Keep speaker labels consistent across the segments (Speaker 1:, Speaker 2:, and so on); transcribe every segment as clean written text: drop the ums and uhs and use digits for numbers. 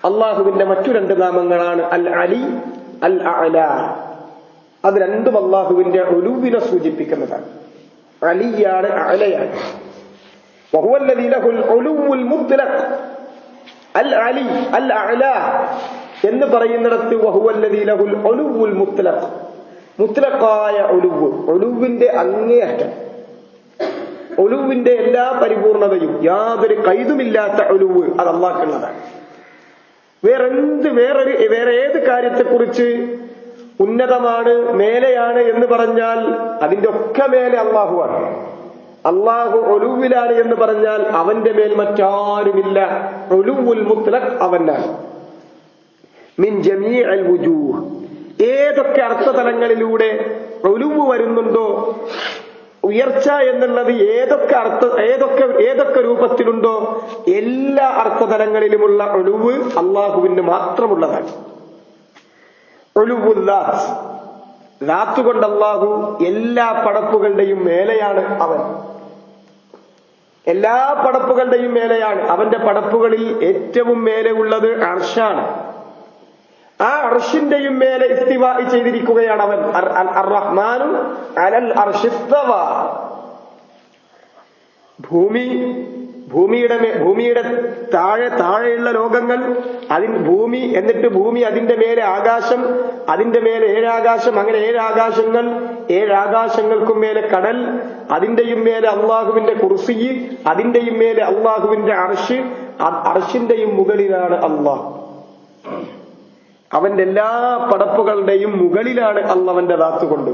Speaker 1: അള്ളാഹുവിന്റെ മറ്റു രണ്ട് നാമങ്ങളാണ് അൽ അലി, അൽ അഅല. അത് രണ്ടും അള്ളാഹുവിന്റെ ഉലൂവിനെ സൂചിപ്പിക്കുന്നതാണ്. അലിയാണ്, അഅലയാണ്. വഹുവല്ലദീ ലഹുൽ ഉലൂവുൽ മുത്ലഖ്. അൽ അലി അൽ അഅല എന്ന് പറയുന്നിടത്ത് വഹുവല്ലദീ ലഹുൽ ഉലൂവുൽ മുത്ലഖ്, മുത്ലഖായ ഉലൂവ്, ഉലൂവിന്റെ അങ്ങേയറ്റം, ഉലൂവിന്റെ എല്ലാ പരിപൂർണതയും, യാതൊരു കൈതുമില്ലാത്ത ഉലൂവ് അത് അള്ളാഹ്ക്കുള്ളതാണ്. വേറെ ഏത് കാര്യത്തെക്കുറിച്ച് ഉന്നതമാണ്, മേലെയാണ് എന്ന് പറഞ്ഞാൽ അതിന്റെ ഒക്കെ മേലെ അള്ളാഹുവാണ്. അള്ളാഹു ഉലൂവിലാണ് എന്ന് പറഞ്ഞാൽ അവന്റെ മേൽ മറ്റാരുമില്ല. ഉലൂവുൽ മുത്ലഖ് അവനാണ്. മിൻ ജമീഅൽ വുജൂഹ്, ഏതൊക്കെ അർത്ഥതലങ്ങളിലൂടെ ഉലൂവ് വരുന്നുണ്ടോ, ഉയർച്ച എന്നുള്ളത് ഏതൊക്കെ രൂപത്തിലുണ്ടോ എല്ലാ അർത്ഥതലങ്ങളിലുമുള്ള ഉലൂവ് അള്ളാഹുവിന് മാത്രമുള്ളതാണ്. ഉലൂവുല്ലാത്ത്, ലാത്ത് കൊണ്ട് അള്ളാഹു എല്ലാ പടപ്പുകളുടെയും മേലെയാണ്. അവൻ എല്ലാ പടപ്പുകളുടെയും മേലെയാണ്. അവന്റെ പടപ്പുകളിൽ ഏറ്റവും മേലെ ഉള്ളത് അർശാണ്. ആ അർശിന്റെയും മേലെ ഇസ്തിവാ ചെയ്തിരിക്കുകയാണ് അവൻ. അർ-റഹ്മാനു അലൽ അർശി ഇസ്തവ. ഭൂമിയുടെ താഴെയുള്ള ലോകങ്ങൾ, ഭൂമി, എന്നിട്ട് ഭൂമി, അതിന്റെ മേലെ ആകാശം, അതിന്റെ മേലെ 7 ആകാശം, അങ്ങനെ 7 ആകാശങ്ങൾ, 7 ആകാശങ്ങൾക്കും മേലെ കടൽ, അതിന്റെയും മേലെ അള്ളാഹുവിന്റെ കുർസി, അതിന്റെയും മേലെ അള്ളാഹുവിന്റെ അർശ്, അർശിന്റെയും മുകളിലാണ് അള്ളാഹ്. അവന്റെ എല്ലാ പടപ്പുകളുടെയും മുകളിലാണ് അള്ളാഹുവിന്റെ ദാത്ത് കൊണ്ട്.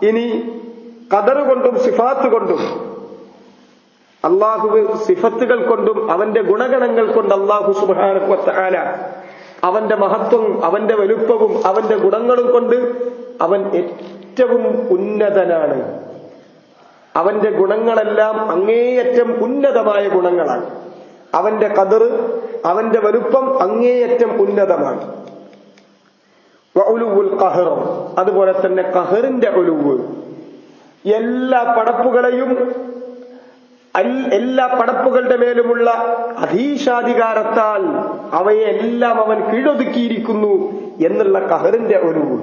Speaker 1: ഇനി ഖദർ കൊണ്ടും സിഫാത്ത് കൊണ്ടും, അള്ളാഹു സിഫത്തുകൾ കൊണ്ടും അവന്റെ ഗുണഗണങ്ങൾ കൊണ്ട് അള്ളാഹു സുബ്ഹാനഹു വ തആല അവന്റെ മഹത്വം, അവന്റെ വലുപ്പവും അവന്റെ ഗുണങ്ങളും കൊണ്ട് അവൻ ഏറ്റവും ഉന്നതനാണ്. അവന്റെ ഗുണങ്ങളെല്ലാം അങ്ങേയറ്റം ഉന്നതമായ ഗുണങ്ങളാണ്. അവന്റെ ഖദർ, അവന്റെ വലുപ്പം അങ്ങേയറ്റം ഉന്നതമാണ്. വഉലുവുൽ ഖഹർ, അതുപോലെ തന്നെ ഖഹറിന്റെ ഉലുവ്, എല്ലാ പടപ്പുകളുടെ മേലുമുള്ള അധീശാധികാരത്താൽ അവയെ എല്ലാം അവൻ കീഴൊതുക്കിയിരിക്കുന്നു എന്നുള്ള ഖഹറിന്റെ ഉലുവ്,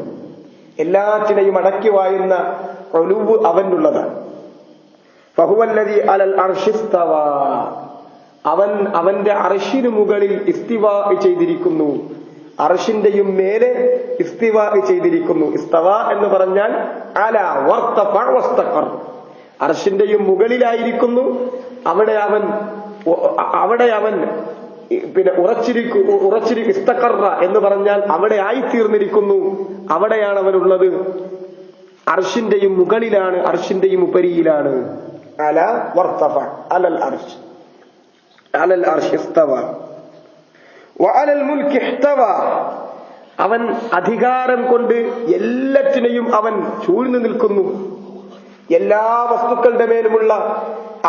Speaker 1: എല്ലാറ്റിനെയും അടക്കി വായുന്ന ഉലുവ് അവനുള്ളതാണ്. ഫഹുവല്ലദീ അലൽ അർശി ഇസ്തവാ, അവൻ അവന്റെ അർശിനു മുകളിൽ ഇസ്തിവാ ചെയ്തിരിക്കുന്നു, അർശിന്റെയും മേലെ ഇസ്തിവാ ചെയ്തിരിക്കുന്നു. ഇസ്തവ എന്ന് പറഞ്ഞാൽ അല വർത്തഫ വസ്തഖർ, അർശിന്റെയും മുകളിലായിരിക്കുന്നു. അവിടെ അവൻ പിന്നെ ഉറച്ചിരിക്കും. ഇസ്തഖറ എന്ന് പറഞ്ഞാൽ അവിടെ ആയിത്തീർന്നിരിക്കുന്നു, അവിടെയാണ് അവനുള്ളത്. അർശിന്റെയും മുകളിലാണ്, അർശിന്റെയും ഉപരിയിലാണ്. അല വർത്തഫ അലൽ അർശ്, അലൽ അർശ് ഇസ്തവ. വഅലൽ മുൽകി ഇഹ്തവ, അവൻ അധികാരം കൊണ്ട് എല്ലാറ്റിനെയും അവൻ ചൂഴ്ന്നു നിൽക്കുന്നു. എല്ലാ വസ്തുക്കളുടെ മേലുമുള്ള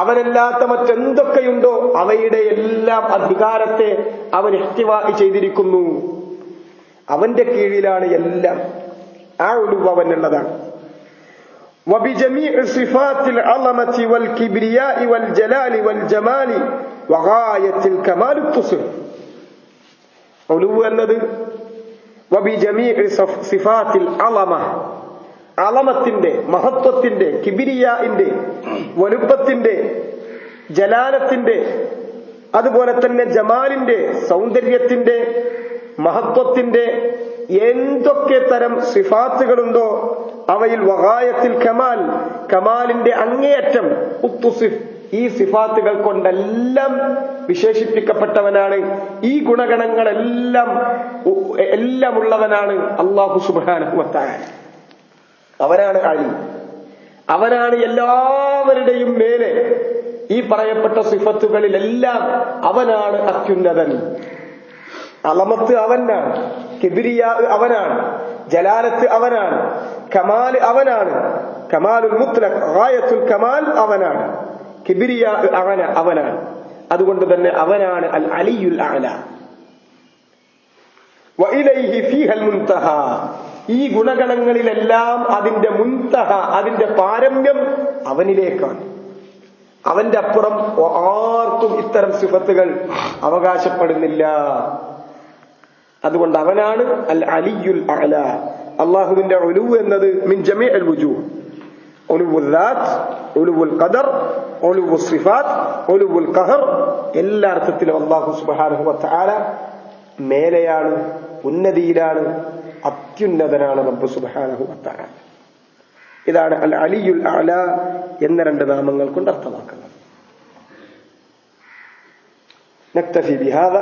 Speaker 1: അവനല്ലാത്ത മറ്റെന്തൊക്കെയുണ്ടോ അവയുടെ എല്ലാം അധികാരത്തെ അവൻ ഇഹ്തിവാ ചെയ്തിരിക്കുന്നു. അവന്റെ കീഴിലാണ് എല്ലാം. ആ ഉലുവ് അവനുള്ളതാണ്. وبجميع صفات العظمة والكبرياء والجلال والجمال وغاية الكمال التصف. ഉലുവ് എന്നത് وبجميع صفات العظمة, അളമത്തിന്റെ, മഹത്വത്തിന്റെ, കിബിരിയാഇന്റെ, വലുപ്പത്തിന്റെ, ജലാലത്തിന്റെ, അതുപോലെ തന്നെ ജമാലിന്റെ, സൗന്ദര്യത്തിന്റെ, മഹത്വത്തിന്റെ എന്തൊക്കെ തരം സിഫാത്തുകളുണ്ടോ അവയിൽ വഗായത്തിൽ കമാൽ, കമാലിന്റെ അങ്ങേയറ്റം, ഉത്തുസിഫ്, ഈ സിഫാത്തുകൾ കൊണ്ടെല്ലാം വിശേഷിപ്പിക്കപ്പെട്ടവനാണ്. ഈ ഗുണഗണങ്ങളെല്ലാം ഉള്ളവനാണ് അല്ലാഹു സുബ്ഹാനഹു വ തആല. അവനാണ് അലി, അവനാണ് എല്ലാവരുടെയും മേലെ. ഈ പറയപ്പെട്ട സിഫത്തുകളിലെല്ലാം അവനാണ് അത്യുന്നതൻ. അളമത്ത് അവനാണ്, കിബ്രിയാ അവനാണ്, ജലാലത്ത് അവനാണ്, കമാൽ അവനാണ്, കമാലുൽ മുത്ലഖ് ഗായത്തുൽ കമാൽ അവനാണ്, കിബ്രിയാ അവനാണ്. അതുകൊണ്ട് തന്നെ അവനാണ് അൽ അലിയുൽ അഅല. വഇലൈഹി ഫീഹൽ മുൻതഹ, ഈ ഗുണഗണങ്ങളിലെല്ലാം അതിന്റെ മുൻതഹ, അതിന്റെ പാരമ്യം അവനിലേക്കാണ്. അവന്റെ അപ്പുറം ആർക്കും ഇത്തരം സിഫത്തുകൾ അവകാശപ്പെടുന്നില്ല. അതുകൊണ്ട് അവനാണ് അൽ അലിയുൽ അഅല. അള്ളാഹുവിന്റെ ഉലുവ് എന്നത് മിൻ ജമീഉൽ വുജൂഹ്, ഉലുവുൽ ദാത്ത്, ഉലുവുൽ ഖദർ, ഉലുവുൽ സിഫാത്ത്, ഉലുവുൽ ഖഹർ, എല്ലാ അർത്ഥത്തിലും അല്ലാഹു സുബ്ഹാനഹു വ തആല മേലെയാണ്, ഉന്നതിയിലാണ്, അത്യുന്നതനാണ് റബ്ബ് സുബ്ഹാനഹു വ തആല. ഇതാണ് അൽ അലിയുൽ അഅല എന്ന രണ്ട് നാമങ്ങൾ കൊണ്ട് അർത്ഥമാക്കുന്നത്. നക്തഫി ബിഹാദ.